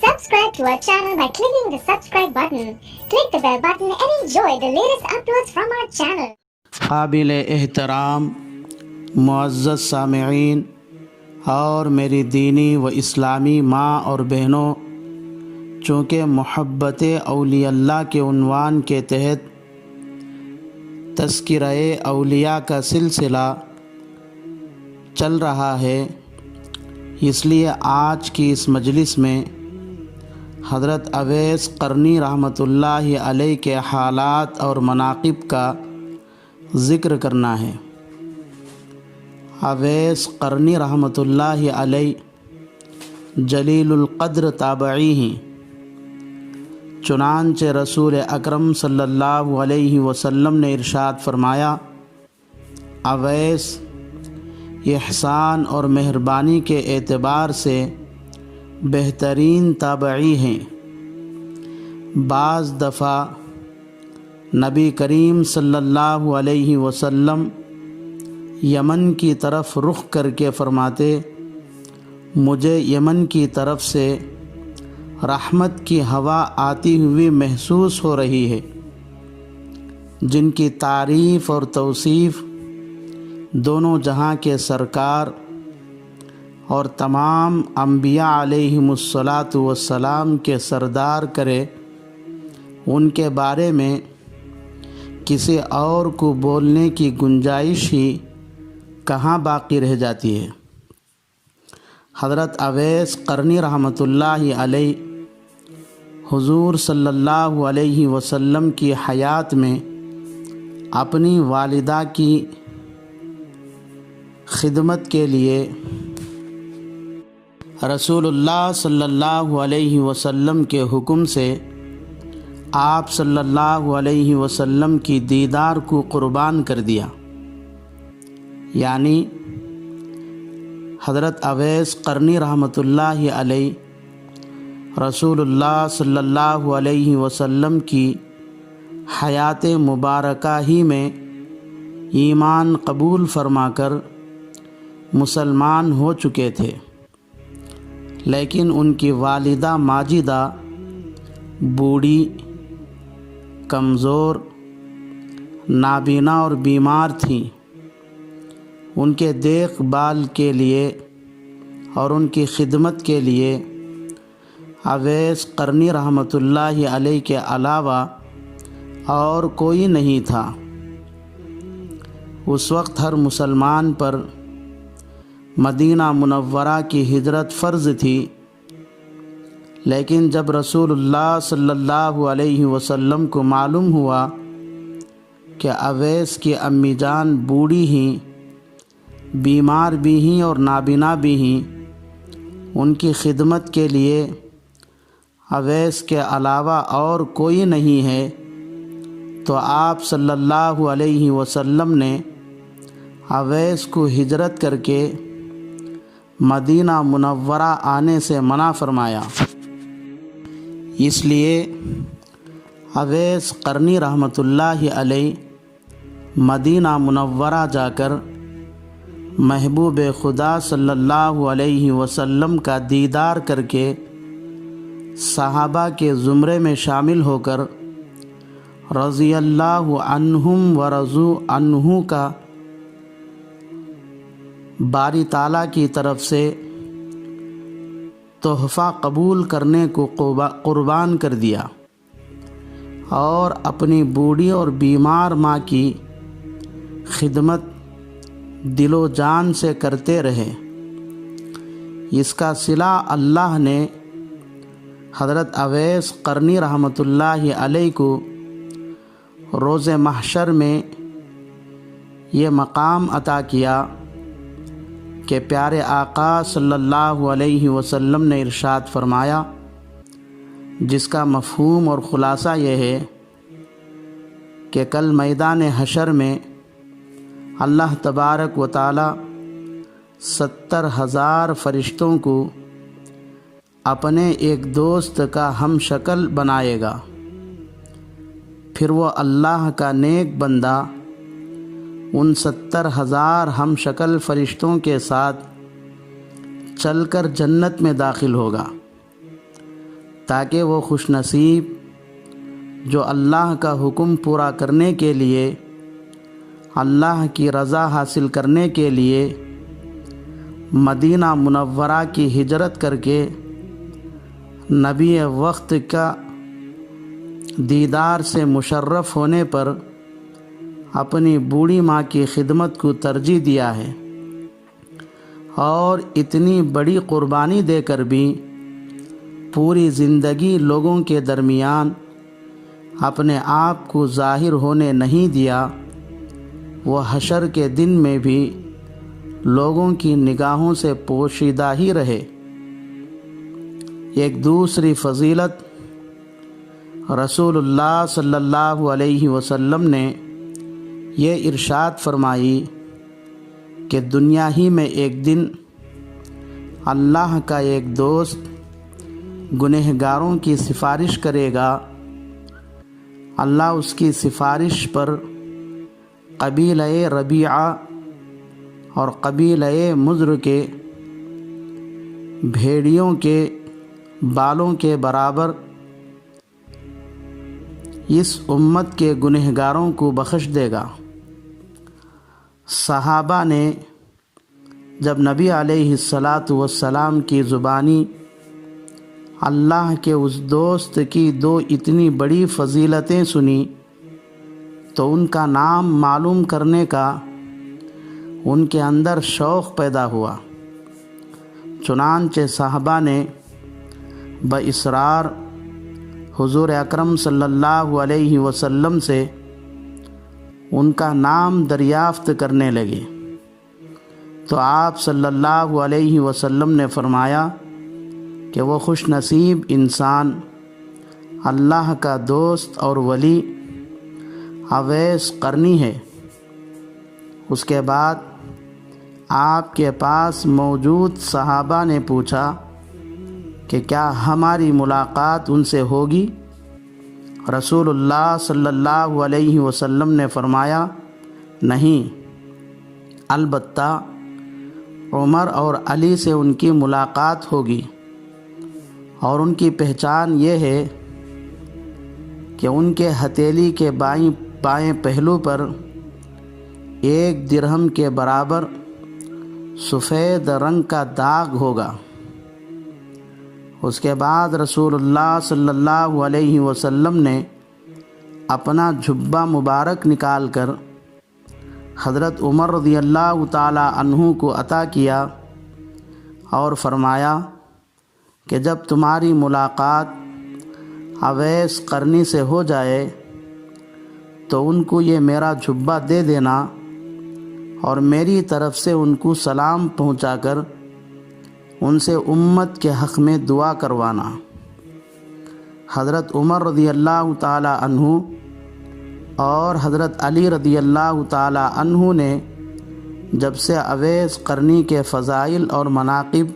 Subscribe to our channel by clicking the subscribe button. Click the bell button and enjoy the latest uploads from our channel. قابل احترام معزز سامعین اور میری دینی و اسلامی ماں اور بہنوں، چونکہ محبت اولیاء اللہ کے عنوان کے تحت تذکرہ اولیاء کا سلسلہ چل رہا ہے، اس لیے آج کی اس مجلس میں حضرت اویس قرنی رحمۃ اللہ علیہ کے حالات اور مناقب کا ذکر کرنا ہے۔ اویس قرنی رحمۃ اللہ علیہ جلیل القدر تابعی ہیں، چنانچہ رسول اکرم صلی اللہ علیہ وسلم نے ارشاد فرمایا، اویس احسان اور مہربانی کے اعتبار سے بہترین تابعی ہیں۔ بعض دفعہ نبی کریم صلی اللہ علیہ وسلم یمن کی طرف رخ کر کے فرماتے، مجھے یمن کی طرف سے رحمت کی ہوا آتی ہوئی محسوس ہو رہی ہے، جن کی تعریف اور توصیف دونوں جہاں کے سرکار اور تمام انبیاء علیہم الصلاۃ والسلام کے سردار کرے، ان کے بارے میں کسی اور کو بولنے کی گنجائش ہی کہاں باقی رہ جاتی ہے۔ حضرت اویس قرنی رحمۃ اللہ علیہ حضور صلی اللہ علیہ وسلم کی حیات میں اپنی والدہ کی خدمت کے لیے رسول اللہ صلی اللہ علیہ وسلم کے حکم سے آپ صلی اللہ علیہ وسلم کی دیدار کو قربان کر دیا، یعنی حضرت اویس قرنی رحمۃ اللہ علیہ رسول اللہ صلی اللہ علیہ وسلم کی حیات مبارکہ ہی میں ایمان قبول فرما کر مسلمان ہو چکے تھے، لیکن ان کی والدہ ماجدہ بوڑھی، کمزور، نابینا اور بیمار تھیں۔ ان کے دیکھ بھال کے لیے اور ان کی خدمت کے لیے اویس قرنی رحمۃ اللہ علیہ کے علاوہ اور کوئی نہیں تھا۔ اس وقت ہر مسلمان پر مدینہ منورہ کی ہجرت فرض تھی، لیکن جب رسول اللہ صلی اللہ علیہ وسلم کو معلوم ہوا کہ اویس کی امی جان بوڑھی ہیں، بیمار بھی ہیں اور نابینا بھی ہیں، ان کی خدمت کے لیے اویس کے علاوہ اور کوئی نہیں ہے، تو آپ صلی اللہ علیہ وسلم نے اویس کو ہجرت کر کے مدینہ منورہ آنے سے منع فرمایا۔ اس لیے اویس قرنی رحمۃ اللہ علیہ مدینہ منورہ جا کر محبوب خدا صلی اللہ علیہ وسلم کا دیدار کر کے صحابہ کے زمرے میں شامل ہو کر رضی اللہ عنہم و رضوا عنہ کا باری تعالیٰ کی طرف سے تحفہ قبول کرنے کو قربان کر دیا اور اپنی بوڑھی اور بیمار ماں کی خدمت دل و جان سے کرتے رہے۔ اس کا صلہ اللہ نے حضرت اویس قرنی رحمۃ اللہ علیہ کو روز محشر میں یہ مقام عطا کیا کہ پیارے آقا صلی اللہ علیہ وسلم نے ارشاد فرمایا، جس کا مفہوم اور خلاصہ یہ ہے کہ کل میدان حشر میں اللہ تبارک و تعالی 70,000 فرشتوں کو اپنے ایک دوست کا ہم شکل بنائے گا، پھر وہ اللہ کا نیک بندہ ان 70,000 ہم شکل فرشتوں کے ساتھ چل کر جنت میں داخل ہوگا۔ تاکہ وہ خوش نصیب جو اللہ کا حکم پورا کرنے کے لیے، اللہ کی رضا حاصل کرنے کے لیے مدینہ منورہ کی ہجرت کر کے نبی وقت کا دیدار سے مشرف ہونے پر اپنی بوڑھی ماں کی خدمت کو ترجیح دیا ہے، اور اتنی بڑی قربانی دے کر بھی پوری زندگی لوگوں کے درمیان اپنے آپ کو ظاہر ہونے نہیں دیا، وہ حشر کے دن میں بھی لوگوں کی نگاہوں سے پوشیدہ ہی رہے۔ ایک دوسری فضیلت، رسول اللہ صلی اللہ علیہ وسلم نے یہ ارشاد فرمائی کہ دنیا ہی میں ایک دن اللہ کا ایک دوست گنہگاروں کی سفارش کرے گا، اللہ اس کی سفارش پر قبیلہ ربیعہ اور قبیلہ مضر کے بھیڑیوں کے بالوں کے برابر اس امت کے گنہگاروں کو بخش دے گا۔ صحابہ نے جب نبی علیہ السلام کی زبانی اللہ کے اس دوست کی دو اتنی بڑی فضیلتیں سنی تو ان کا نام معلوم کرنے کا ان کے اندر شوق پیدا ہوا۔ چنانچہ صحابہ نے باصرار حضور اکرم صلی اللہ علیہ وسلم سے ان کا نام دریافت کرنے لگے، تو آپ صلی اللہ علیہ وسلم نے فرمایا کہ وہ خوش نصیب انسان اللہ کا دوست اور ولی اویس قرنی ہے۔ اس کے بعد آپ کے پاس موجود صحابہ نے پوچھا کہ کیا ہماری ملاقات ان سے ہوگی؟ رسول اللہ صلی اللہ علیہ وسلم نے فرمایا نہیں، البتہ عمر اور علی سے ان کی ملاقات ہوگی، اور ان کی پہچان یہ ہے کہ ان کے ہتھیلی کے بائیں پہلو پر 1 درہم کے برابر سفید رنگ کا داغ ہوگا۔ اس کے بعد رسول اللہ صلی اللہ علیہ وسلم نے اپنا جھبہ مبارک نکال کر حضرت عمر رضی اللہ تعالی عنہ کو عطا کیا اور فرمایا کہ جب تمہاری ملاقات اویس قرنی سے ہو جائے تو ان کو یہ میرا جھبہ دے دینا اور میری طرف سے ان کو سلام پہنچا کر ان سے امت کے حق میں دعا کروانا۔ حضرت عمر رضی اللہ تعالی عنہ اور حضرت علی رضی اللہ تعالی عنہ نے جب سے اویس قرنی کے فضائل اور مناقب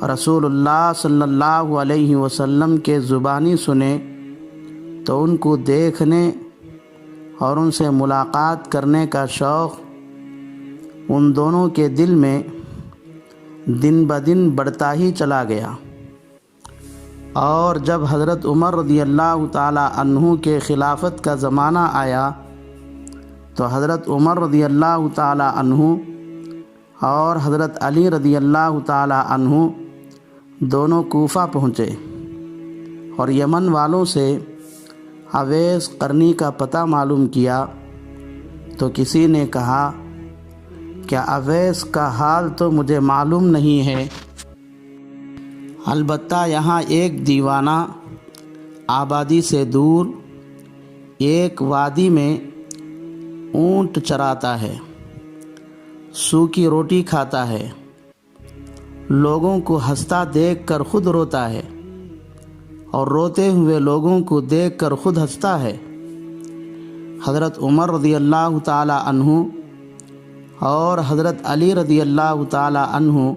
رسول اللہ صلی اللہ علیہ وسلم کے زبانی سنے تو ان کو دیکھنے اور ان سے ملاقات کرنے کا شوق ان دونوں کے دل میں دن بدن بڑھتا ہی چلا گیا۔ اور جب حضرت عمر رضی اللہ تعالی عنہ کے خلافت کا زمانہ آیا تو حضرت عمر رضی اللہ تعالی عنہ اور حضرت علی رضی اللہ تعالی عنہ دونوں کوفہ پہنچے اور یمن والوں سے اویس قرنی کا پتہ معلوم کیا تو کسی نے کہا کہ اویس کا حال تو مجھے معلوم نہیں ہے، البتہ یہاں ایک دیوانہ آبادی سے دور ایک وادی میں اونٹ چراتا ہے، سوکھی روٹی کھاتا ہے، لوگوں کو ہنستا دیکھ کر خود روتا ہے اور روتے ہوئے لوگوں کو دیکھ کر خود ہنستا ہے۔ حضرت عمر رضی اللہ تعالی عنہ اور حضرت علی رضی اللہ تعالی عنہ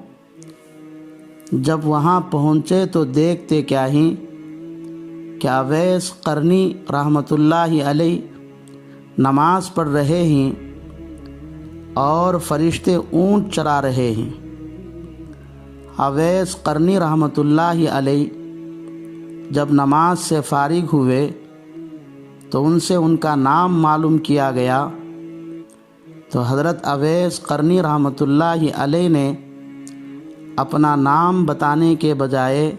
جب وہاں پہنچے تو دیکھتے کیا ہی کہ اویس قرنی رحمۃ اللہ علیہ نماز پڑھ رہے ہیں اور فرشتے اونٹ چرا رہے ہیں۔ اویس قرنی رحمۃ اللہ علیہ جب نماز سے فارغ ہوئے تو ان سے ان کا نام معلوم کیا گیا تو حضرت اویس قرنی رحمۃ اللہ علیہ نے اپنا نام بتانے کے بجائے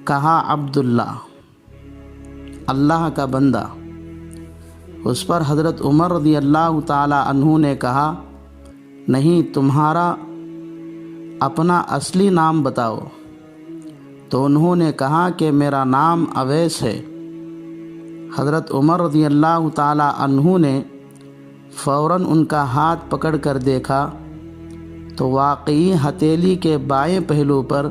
کہا عبداللہ، اللہ کا بندہ۔ اس پر حضرت عمر رضی اللہ تعالی عنہ نے کہا، نہیں، تمہارا اپنا اصلی نام بتاؤ۔ تو انہوں نے کہا کہ میرا نام اویس ہے۔ حضرت عمر رضی اللہ تعالی عنہ نے فوراً ان کا ہاتھ پکڑ کر دیکھا تو واقعی ہتھیلی کے بائیں پہلو پر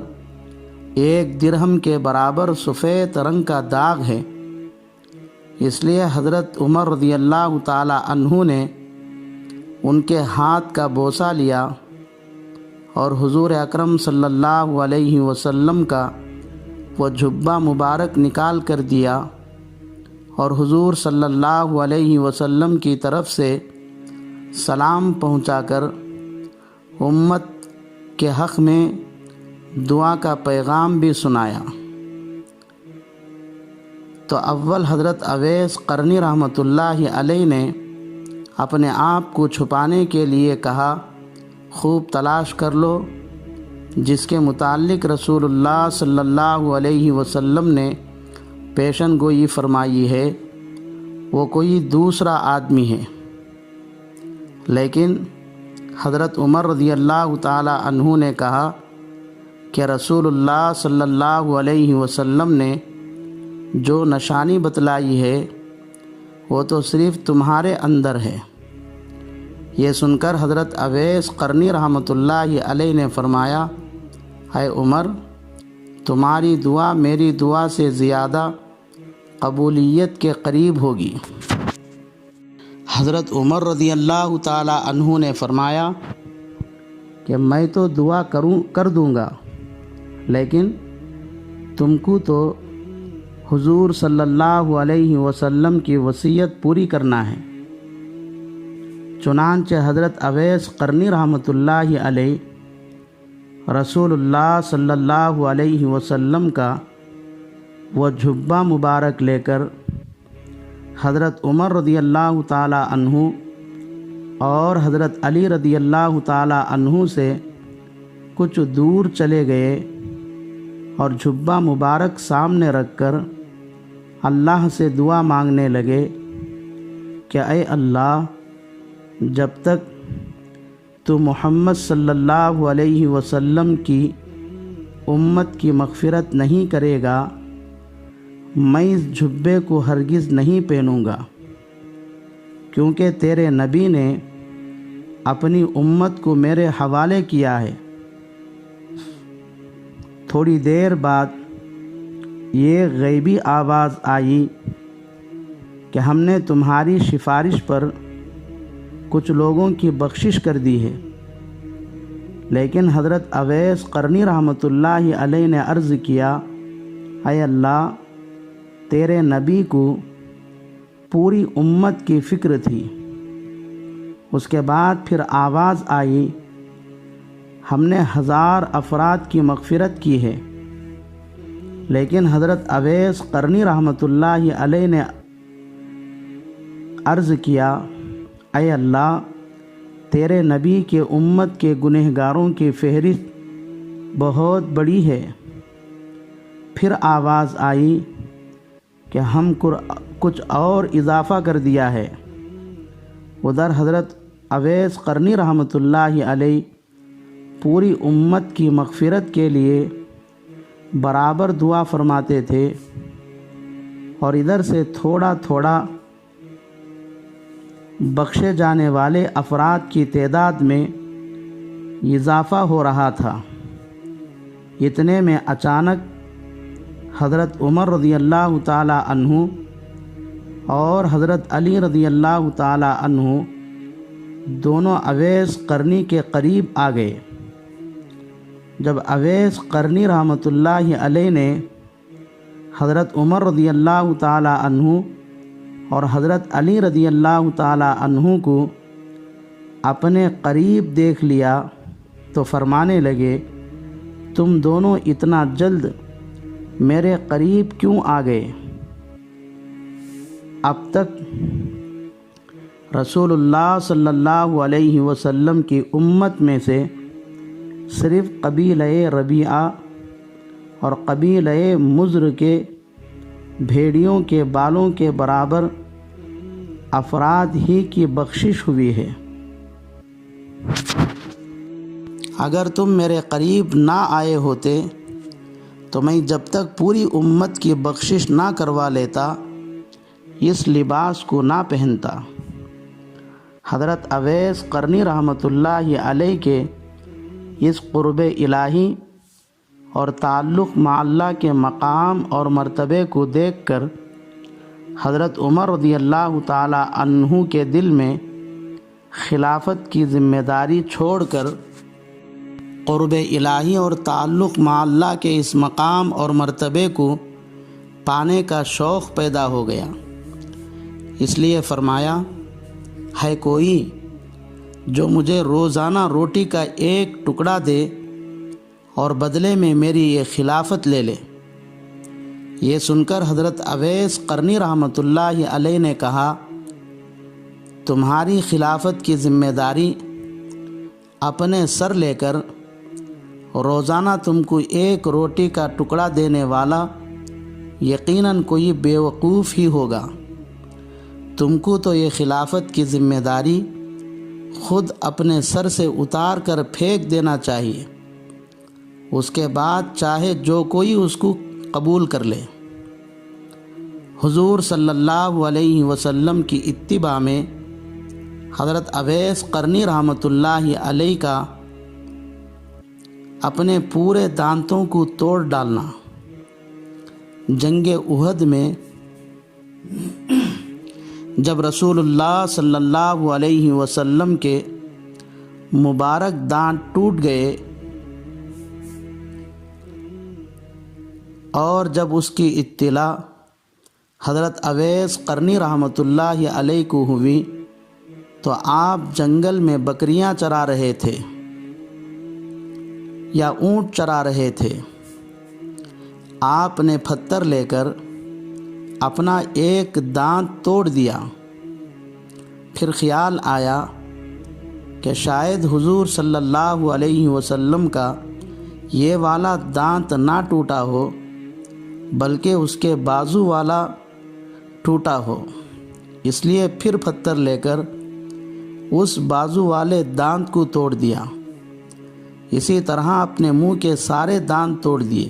1 درہم کے برابر سفید رنگ کا داغ ہے۔ اس لیے حضرت عمر رضی اللہ تعالی عنہ نے ان کے ہاتھ کا بوسہ لیا اور حضور اکرم صلی اللہ علیہ وسلم کا وہ جھبہ مبارک نکال کر دیا اور حضور صلی اللہ علیہ وسلم کی طرف سے سلام پہنچا کر امت کے حق میں دعا کا پیغام بھی سنایا۔ تو اول حضرت اویس قرنی رحمۃ اللہ علیہ نے اپنے آپ کو چھپانے کے لیے کہا، خوب تلاش کر لو، جس کے متعلق رسول اللہ صلی اللہ علیہ وسلم نے پیشن گوئی فرمائی ہے، وہ کوئی دوسرا آدمی ہے۔ لیکن حضرت عمر رضی اللہ تعالی عنہ نے کہا کہ رسول اللہ صلی اللہ علیہ وسلم نے جو نشانی بتلائی ہے وہ تو صرف تمہارے اندر ہے۔ یہ سن کر حضرت اویس قرنی رحمۃ اللہ علیہ نے فرمایا، اے عمر، تمہاری دعا میری دعا سے زیادہ قبولیت کے قریب ہوگی۔ حضرت عمر رضی اللہ تعالی عنہ نے فرمایا کہ میں تو دعا کر دوں گا، لیکن تم کو تو حضور صلی اللہ علیہ وسلم کی وصیت پوری کرنا ہے۔ چنانچہ حضرت اویس قرنی رحمۃ اللہ علیہ رسول اللہ صلی اللہ علیہ وسلم کا وہ جھبہ مبارک لے کر حضرت عمر رضی اللہ تعالی عنہ اور حضرت علی رضی اللہ تعالی عنہ سے کچھ دور چلے گئے اور جھبہ مبارک سامنے رکھ کر اللہ سے دعا مانگنے لگے کہ اے اللہ، جب تک تو محمد صلی اللہ علیہ وسلم کی امت کی مغفرت نہیں کرے گا، میں اس جھبے کو ہرگز نہیں پہنوں گا، کیونکہ تیرے نبی نے اپنی امت کو میرے حوالے کیا ہے۔ تھوڑی دیر بعد یہ غیبی آواز آئی کہ ہم نے تمہاری سفارش پر کچھ لوگوں کی بخشش کر دی ہے۔ لیکن حضرت اویس قرنی رحمۃ اللہ علیہ نے عرض کیا، اے اللہ، تیرے نبی کو پوری امت کی فکر تھی۔ اس کے بعد پھر آواز آئی، ہم نے 1000 افراد کی مغفرت کی ہے۔ لیکن حضرت اویس قرنی رحمۃ اللہ علیہ نے عرض کیا، اے اللہ، تیرے نبی کے امت کے گنہگاروں کی فہرست بہت بڑی ہے۔ پھر آواز آئی کہ ہم کچھ اور اضافہ کر دیا ہے۔ ادھر حضرت اویس قرنی رحمۃ اللہ علیہ پوری امت کی مغفرت کے لیے برابر دعا فرماتے تھے، اور ادھر سے تھوڑا تھوڑا بخشے جانے والے افراد کی تعداد میں اضافہ ہو رہا تھا۔ اتنے میں اچانک حضرت عمر رضی اللہ تعالی عنہ اور حضرت علی رضی اللہ تعالی عنہ دونوں اویس قرنی کے قریب آ گئے۔ جب اویس قرنی رحمۃ اللہ علیہ نے حضرت عمر رضی اللہ تعالی عنہ اور حضرت علی رضی اللہ تعالی عنہ کو اپنے قریب دیکھ لیا تو فرمانے لگے، تم دونوں اتنا جلد میرے قریب کیوں آ گئے؟ اب تک رسول اللہ صلی اللہ علیہ وسلم کی امت میں سے صرف قبیلہ ربیعہ اور قبیلہ مضر کے بھیڑیوں کے بالوں کے برابر افراد ہی کی بخشش ہوئی ہے۔ اگر تم میرے قریب نہ آئے ہوتے تو میں جب تک پوری امت کی بخشش نہ کروا لیتا اس لباس کو نہ پہنتا۔ حضرت اویس قرنی رحمۃ اللہ علیہ کے اس قرب الہی اور تعلق مع اللہ کے مقام اور مرتبے کو دیکھ کر حضرت عمر رضی اللہ تعالی عنہ کے دل میں خلافت کی ذمہ داری چھوڑ کر قرب الہی اور تعلق مع اللہ کے اس مقام اور مرتبے کو پانے کا شوق پیدا ہو گیا۔ اس لیے فرمایا، ہے کوئی جو مجھے روزانہ روٹی کا ایک ٹکڑا دے اور بدلے میں میری یہ خلافت لے لے؟ یہ سن کر حضرت اویس قرنی رحمۃ اللہ علیہ نے کہا، تمہاری خلافت کی ذمہ داری اپنے سر لے کر روزانہ تم کو ایک روٹی کا ٹکڑا دینے والا یقیناً کوئی بیوقوف ہی ہوگا۔ تم کو تو یہ خلافت کی ذمہ داری خود اپنے سر سے اتار کر پھینک دینا چاہیے، اس کے بعد چاہے جو کوئی اس کو قبول کر لے۔ حضور صلی اللہ علیہ وسلم کی اتباع میں حضرت اویس قرنی رحمۃ اللہ علیہ کا اپنے پورے دانتوں کو توڑ ڈالنا۔ جنگ احد میں جب رسول اللہ صلی اللہ علیہ وسلم کے مبارک دانت ٹوٹ گئے اور جب اس کی اطلاع حضرت اویس قرنی رحمۃ اللہ علیہ کو ہوئی تو آپ جنگل میں بکریاں چرا رہے تھے یا اونٹ چرا رہے تھے۔ آپ نے پتھر لے کر اپنا ایک دانت توڑ دیا۔ پھر خیال آیا کہ شاید حضور صلی اللہ علیہ وسلم کا یہ والا دانت نہ ٹوٹا ہو بلکہ اس کے بازو والا ٹوٹا ہو، اس لیے پھر پتھر لے کر اس بازو والے دانت کو توڑ دیا۔ اسی طرح اپنے منہ کے سارے دانت توڑ دیے۔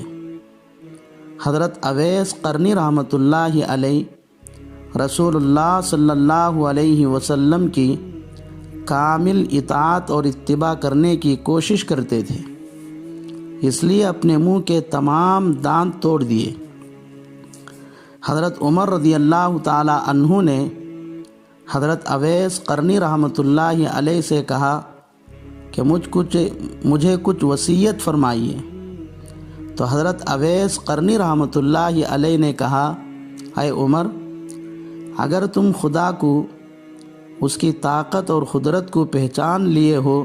حضرت اویس قرنی رحمۃ اللہ علیہ رسول اللہ صلی اللہ علیہ وسلم کی کامل اطاعت اور اتباع کرنے کی کوشش کرتے تھے، اس لیے اپنے منہ کے تمام دانت توڑ دیے۔ حضرت عمر رضی اللہ تعالی عنہ نے حضرت اویس قرنی رحمۃ اللہ علیہ سے کہا کہ مجھے کچھ وصیت فرمائیے۔ تو حضرت اویس قرنی رحمۃ اللہ علیہ نے کہا، اے عمر، اگر تم خدا کو، اس کی طاقت اور قدرت کو پہچان لیے ہو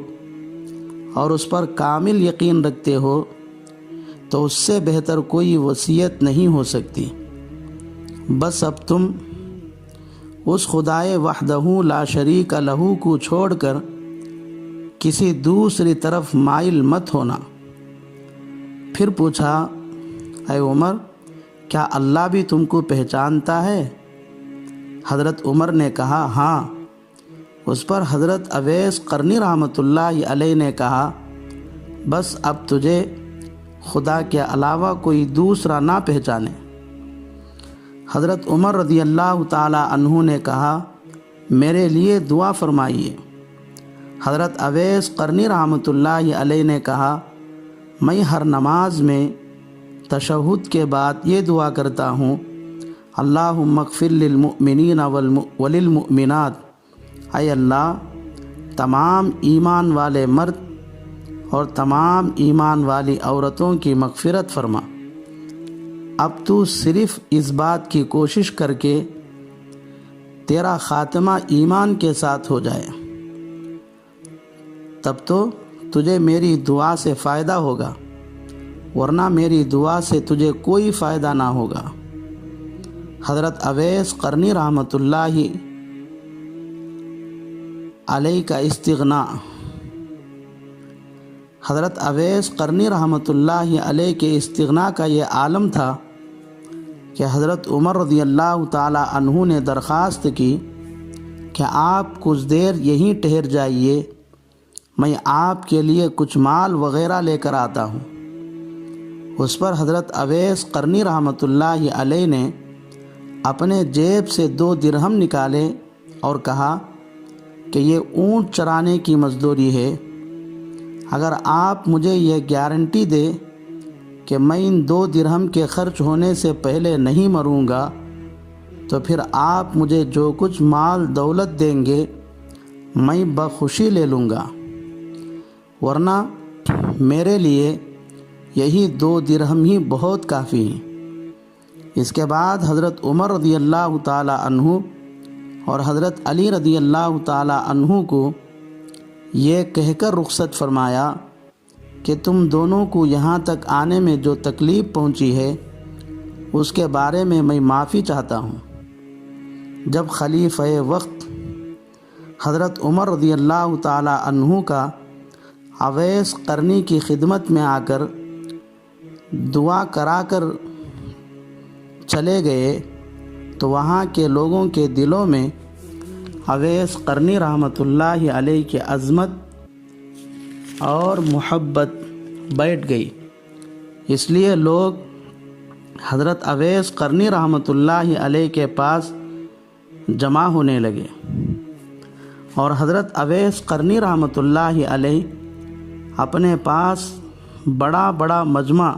اور اس پر کامل یقین رکھتے ہو تو اس سے بہتر کوئی وصیت نہیں ہو سکتی۔ بس اب تم اس خدائے وحدہ لا شریک لہ کو چھوڑ کر کسی دوسری طرف مائل مت ہونا۔ پھر پوچھا، اے عمر، کیا اللہ بھی تم کو پہچانتا ہے؟ حضرت عمر نے کہا، ہاں۔ اس پر حضرت اویس قرنی رحمۃ اللہ علیہ نے کہا، بس اب تجھے خدا کے علاوہ کوئی دوسرا نہ پہچانے۔ حضرت عمر رضی اللہ تعالی عنہ نے کہا، میرے لیے دعا فرمائیے۔ حضرت اویس قرنی رحمۃ اللہ علیہ نے کہا، میں ہر نماز میں تشہد کے بعد یہ دعا کرتا ہوں، اللہم اغفر للمؤمنین وللمؤمنات، اے اللہ تمام ایمان والے مرد اور تمام ایمان والی عورتوں کی مغفرت فرما۔ اب تو صرف اس بات کی کوشش کر کے تیرا خاتمہ ایمان کے ساتھ ہو جائے، تب تو تجھے میری دعا سے فائدہ ہوگا، ورنہ میری دعا سے تجھے کوئی فائدہ نہ ہوگا۔ حضرت اویس قرنی رحمۃ اللہ علیہ کا استغنا۔ حضرت اویس قرنی رحمۃ اللہ علیہ کے استغنا کا یہ عالم تھا کہ حضرت عمر رضی اللہ تعالی عنہ نے درخواست کی کہ آپ کچھ دیر یہیں ٹھہر جائیے، میں آپ کے لیے کچھ مال وغیرہ لے کر آتا ہوں۔ اس پر حضرت اویس قرنی رحمۃ اللہ علیہ نے اپنے جیب سے 2 درہم نکالے اور کہا کہ یہ اونٹ چرانے کی مزدوری ہے، اگر آپ مجھے یہ گارنٹی دے کہ میں ان 2 درہم کے خرچ ہونے سے پہلے نہیں مروں گا تو پھر آپ مجھے جو کچھ مال دولت دیں گے میں بخوشی لے لوں گا، ورنہ میرے لیے یہی 2 درہم ہی بہت کافی ہیں۔ اس کے بعد حضرت عمر رضی اللہ تعالی عنہ اور حضرت علی رضی اللہ تعالی عنہ کو یہ کہہ کر رخصت فرمایا کہ تم دونوں کو یہاں تک آنے میں جو تکلیف پہنچی ہے اس کے بارے میں معافی چاہتا ہوں۔ جب خلیفہ وقت حضرت عمر رضی اللہ تعالی عنہ کا اویس قرنی کی خدمت میں آ کر دعا کرا کر چلے گئے تو وہاں کے لوگوں کے دلوں میں اویس قرنی رحمۃ اللہ علیہ کی عظمت اور محبت بیٹھ گئی، اس لیے لوگ حضرت اویس قرنی رحمۃ اللہ علیہ کے پاس جمع ہونے لگے، اور حضرت اویس قرنی رحمۃ اللہ علیہ اپنے پاس بڑا بڑا مجمع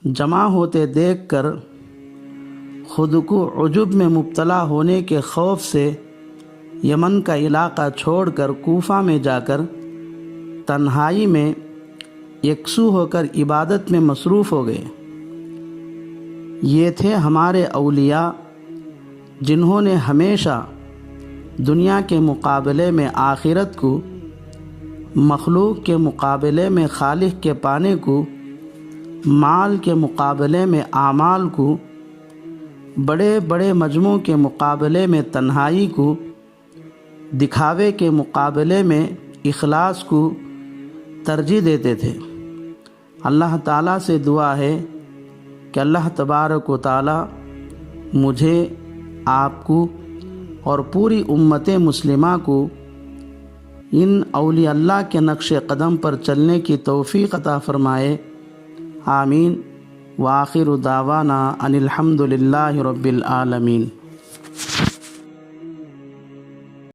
جمع ہوتے دیکھ کر خود کو عجب میں مبتلا ہونے کے خوف سے یمن کا علاقہ چھوڑ کر کوفہ میں جا کر تنہائی میں یکسو ہو کر عبادت میں مصروف ہو گئے۔ یہ تھے ہمارے اولیاء جنہوں نے ہمیشہ دنیا کے مقابلے میں آخرت کو، مخلوق کے مقابلے میں خالق کے پانے کو، مال کے مقابلے میں اعمال کو، بڑے بڑے مجموع کے مقابلے میں تنہائی کو، دکھاوے کے مقابلے میں اخلاص کو ترجیح دیتے تھے۔ اللہ تعالیٰ سے دعا ہے کہ اللہ تبارک و تعالیٰ مجھے، آپ کو اور پوری امت مسلمہ کو ان اولیاء اللہ کے نقش قدم پر چلنے کی توفیق عطا فرمائے۔ آمین۔ وآخر دعوانا ان الحمد للہ رب العالمین۔